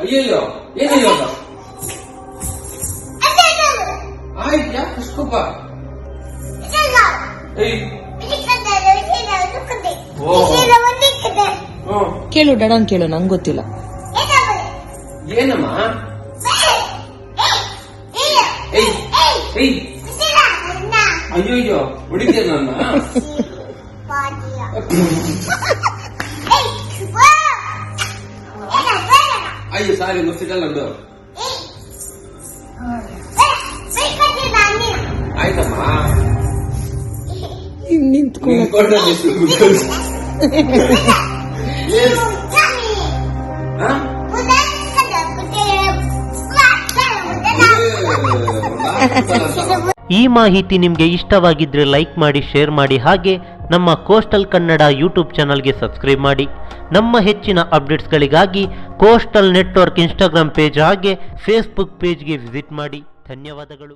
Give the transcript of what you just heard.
ಅಯ್ಯಯ್ಯೋ ಏನಿಲ್ಲ ಆಯ್ತಾ ಕುಸ್ಕುಪ್ಪ ಕೇಳು ಡಡನ್ ಕೇಳು, ನಂಗೆ ಗೊತ್ತಿಲ್ಲ. ಏನಮ್ಮ? ಅಯ್ಯಯ್ಯೋ ಹೊಡಿತೀಯ ನನ್ನ? ಅಯ್ಯೋ ಸಾರಿ ಮುಸ್ತಿಟಲ್ಲ ನಂದು. ಆಯ್ತಮ್ಮ ನಿಂತ್ಕೊಂಡು ಈ ಮಾಹಿತಿ ನಿಮಗೆ ಇಷ್ಟವಾಗಿದ್ರೆ ಲೈಕ್ ಮಾಡಿ, ಶೇರ್ ಮಾಡಿ, ಹಾಗೆ ನಮ್ಮ ಕೋಸ್ಟಲ್ ಕನ್ನಡ ಯೂಟ್ಯೂಬ್ ಚಾನಲ್ಗೆ ಸಬ್ಸ್ಕ್ರೈಬ್ ಮಾಡಿ. ನಮ್ಮ ಹೆಚ್ಚಿನ ಅಪ್ಡೇಟ್ಸ್ಗಳಿಗಾಗಿ ಕೋಸ್ಟಲ್ ನೆಟ್ವರ್ಕ್ ಇನ್ಸ್ಟಾಗ್ರಾಮ್ ಪೇಜ್ ಹಾಗೆ ಫೇಸ್ಬುಕ್ ಪೇಜ್ಗೆ ವಿಸಿಟ್ ಮಾಡಿ. ಧನ್ಯವಾದಗಳು.